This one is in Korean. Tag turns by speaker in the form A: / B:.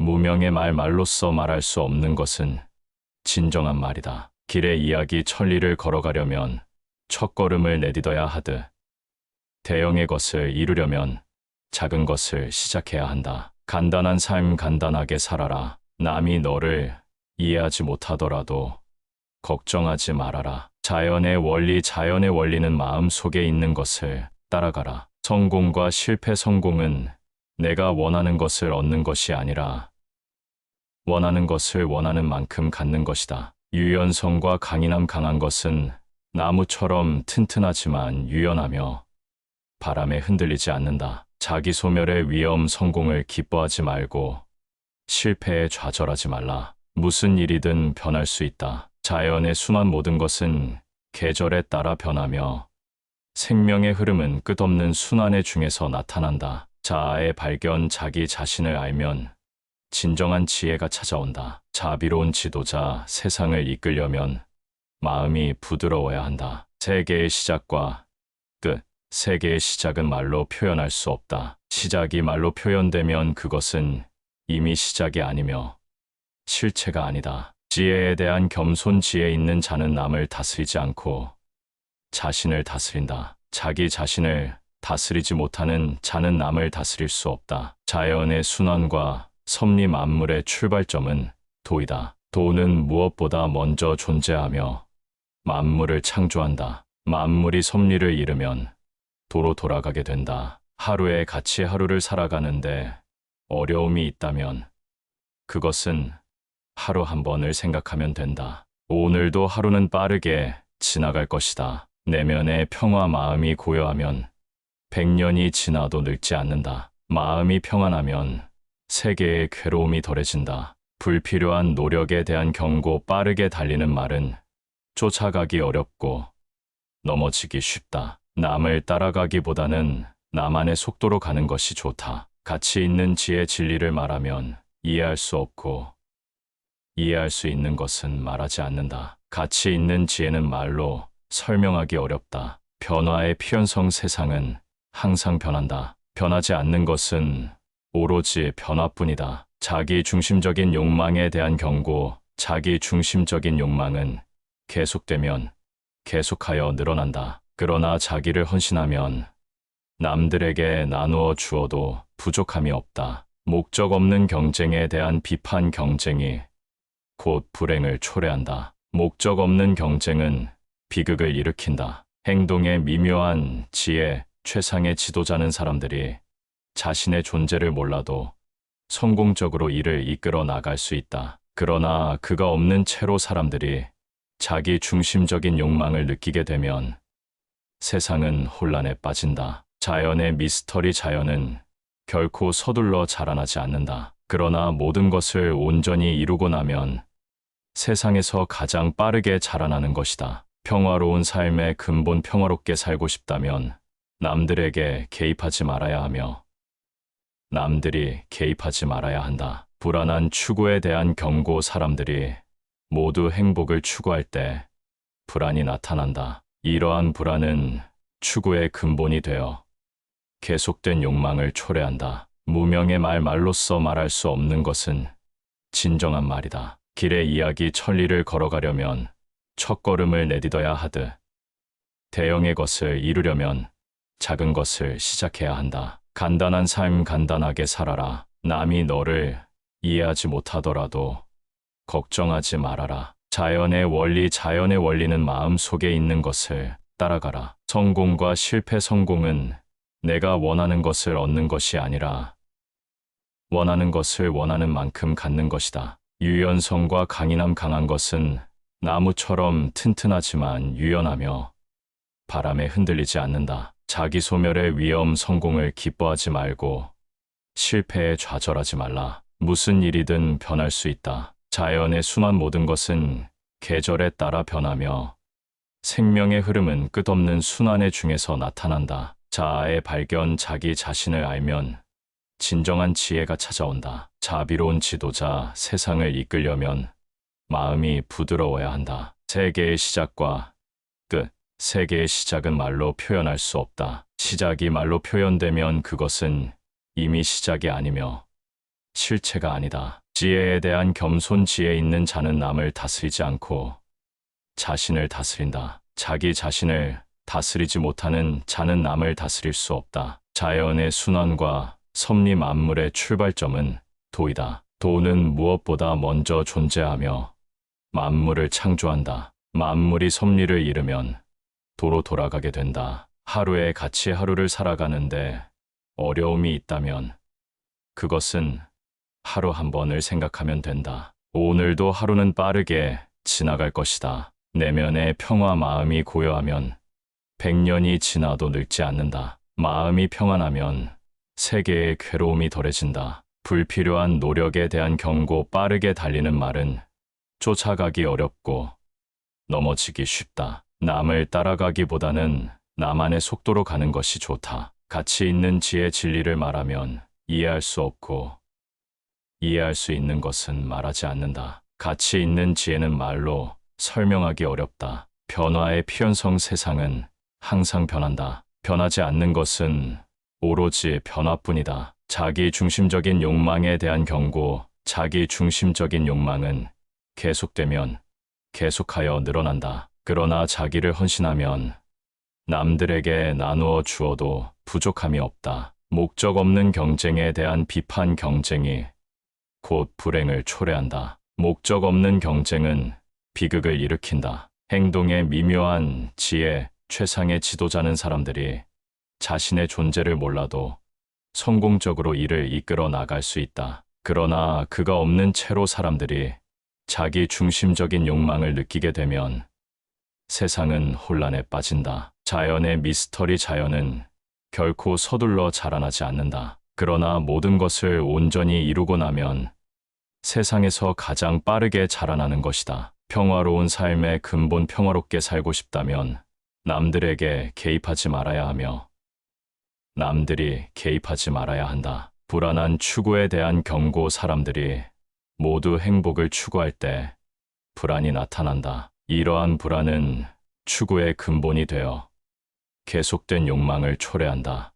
A: 무명의 말로써 말할 수 없는 것은 진정한 말이다. 길의 이야기 천리를 걸어가려면 첫걸음을 내딛어야 하듯 대형의 것을 이루려면 작은 것을 시작해야 한다. 간단한 삶 간단하게 살아라. 남이 너를 이해하지 못하더라도 걱정하지 말아라. 자연의 원리는 마음 속에 있는 것을 따라가라. 성공과 실패, 성공은 내가 원하는 것을 얻는 것이 아니라 원하는 것을 원하는 만큼 갖는 것이다. 유연성과 강인함, 강한 것은 나무처럼 튼튼하지만 유연하며 바람에 흔들리지 않는다. 자기 소멸의 위험, 성공을 기뻐하지 말고 실패에 좌절하지 말라. 무슨 일이든 변할 수 있다. 자연의 순환, 모든 것은 계절에 따라 변하며 생명의 흐름은 끝없는 순환의 중에서 나타난다. 자아의 발견, 자기 자신을 알면 진정한 지혜가 찾아온다. 자비로운 지도자, 세상을 이끌려면 마음이 부드러워야 한다. 세계의 시작과 끝, 세계의 시작은 말로 표현할 수 없다. 시작이 말로 표현되면 그것은 이미 시작이 아니며 실체가 아니다. 지혜에 대한 겸손, 지혜 있는 자는 남을 다스리지 않고 자신을 다스린다. 자기 자신을 다스리지 못하는 자는 남을 다스릴 수 없다. 자연의 순환과 섭리, 만물의 출발점은 도이다. 도는 무엇보다 먼저 존재하며 만물을 창조한다. 만물이 섭리를 이루면 도로 돌아가게 된다. 하루에 같이 하루를 살아가는데 어려움이 있다면 그것은 하루 한 번을 생각하면 된다. 오늘도 하루는 빠르게 지나갈 것이다. 내면의 평화, 마음이 고요하면 100년이 지나도 늙지 않는다. 마음이 평안하면 세계의 괴로움이 덜해진다. 불필요한 노력에 대한 경고, 빠르게 달리는 말은 쫓아가기 어렵고 넘어지기 쉽다. 남을 따라가기보다는 나만의 속도로 가는 것이 좋다. 가치 있는 지혜, 진리를 말하면 이해할 수 없고 이해할 수 있는 것은 말하지 않는다. 가치 있는 지혜는 말로 설명하기 어렵다. 변화의 필연성, 세상은 항상 변한다. 변하지 않는 것은 오로지 변화뿐이다. 자기 중심적인 욕망에 대한 경고, 자기 중심적인 욕망은 계속되면 계속하여 늘어난다. 그러나 자기를 헌신하면 남들에게 나누어 주어도 부족함이 없다. 목적 없는 경쟁에 대한 비판, 경쟁이 곧 불행을 초래한다. 목적 없는 경쟁은 비극을 일으킨다. 행동의 미묘한 지혜, 최상의 지도자는 사람들이 자신의 존재를 몰라도 성공적으로 일을 이끌어 나갈 수 있다. 그러나 그가 없는 채로 사람들이 자기 중심적인 욕망을 느끼게 되면 세상은 혼란에 빠진다. 자연의 미스터리, 자연은 결코 서둘러 자라나지 않는다. 그러나 모든 것을 온전히 이루고 나면 세상에서 가장 빠르게 자라나는 것이다. 평화로운 삶의 근본, 평화롭게 살고 싶다면 남들에게 개입하지 말아야 하며 남들이 개입하지 말아야 한다. 불안한 추구에 대한 경고, 사람들이 모두 행복을 추구할 때 불안이 나타난다. 이러한 불안은 추구의 근본이 되어 계속된 욕망을 초래한다. 무명의 말로써 말할 수 없는 것은 진정한 말이다. 길의 이야기 천리를 걸어가려면 첫걸음을 내딛어야 하듯 대형의 것을 이루려면 작은 것을 시작해야 한다. 간단한 삶 간단하게 살아라. 남이 너를 이해하지 못하더라도 걱정하지 말아라. 자연의 원리는 마음 속에 있는 것을 따라가라. 성공과 실패, 성공은 내가 원하는 것을 얻는 것이 아니라 원하는 것을 원하는 만큼 갖는 것이다. 유연성과 강인함, 강한 것은 나무처럼 튼튼하지만 유연하며 바람에 흔들리지 않는다. 자기 소멸의 위험, 성공을 기뻐하지 말고 실패에 좌절하지 말라. 무슨 일이든 변할 수 있다. 자연의 순환, 모든 것은 계절에 따라 변하며 생명의 흐름은 끝없는 순환의 중에서 나타난다. 자아의 발견, 자기 자신을 알면 진정한 지혜가 찾아온다. 자비로운 지도자, 세상을 이끌려면 마음이 부드러워야 한다. 세계의 시작과 끝, 세계의 시작은 말로 표현할 수 없다. 시작이 말로 표현되면 그것은 이미 시작이 아니며 실체가 아니다. 지혜에 대한 겸손, 지혜 있는 자는 남을 다스리지 않고 자신을 다스린다. 자기 자신을 다스리지 못하는 자는 남을 다스릴 수 없다. 자연의 순환과 섭리, 만물의 출발점은 도이다. 도는 무엇보다 먼저 존재하며 만물을 창조한다. 만물이 섭리를 이루면 도로 돌아가게 된다. 하루에 같이 하루를 살아가는데 어려움이 있다면 그것은 하루 한 번을 생각하면 된다. 오늘도 하루는 빠르게 지나갈 것이다. 내면의 평화, 마음이 고요하면 100년이 지나도 늙지 않는다. 마음이 평안하면 세계의 괴로움이 덜해진다. 불필요한 노력에 대한 경고, 빠르게 달리는 말은 쫓아가기 어렵고 넘어지기 쉽다. 남을 따라가기보다는 나만의 속도로 가는 것이 좋다. 가치 있는 지혜, 진리를 말하면 이해할 수 없고 이해할 수 있는 것은 말하지 않는다. 가치 있는 지혜는 말로 설명하기 어렵다. 변화의 필연성, 세상은 항상 변한다. 변하지 않는 것은 오로지 변화뿐이다. 자기 중심적인 욕망에 대한 경고. 자기 중심적인 욕망은 계속되면 계속하여 늘어난다. 그러나 자기를 헌신하면 남들에게 나누어 주어도 부족함이 없다. 목적 없는 경쟁에 대한 비판. 경쟁이 곧 불행을 초래한다. 목적 없는 경쟁은 비극을 일으킨다. 행동의 미묘한 지혜. 최상의 지도자는 사람들이 자신의 존재를 몰라도 성공적으로 일을 이끌어 나갈 수 있다. 그러나 그가 없는 채로 사람들이 자기 중심적인 욕망을 느끼게 되면 세상은 혼란에 빠진다. 자연의 미스터리. 자연은 결코 서둘러 자라나지 않는다. 그러나 모든 것을 온전히 이루고 나면 세상에서 가장 빠르게 자라나는 것이다. 평화로운 삶의 근본. 평화롭게 살고 싶다면 남들에게 개입하지 말아야 하며 남들이 개입하지 말아야 한다. 불안한 추구에 대한 경고. 사람들이 모두 행복을 추구할 때 불안이 나타난다. 이러한 불안은 추구의 근본이 되어 계속된 욕망을 초래한다.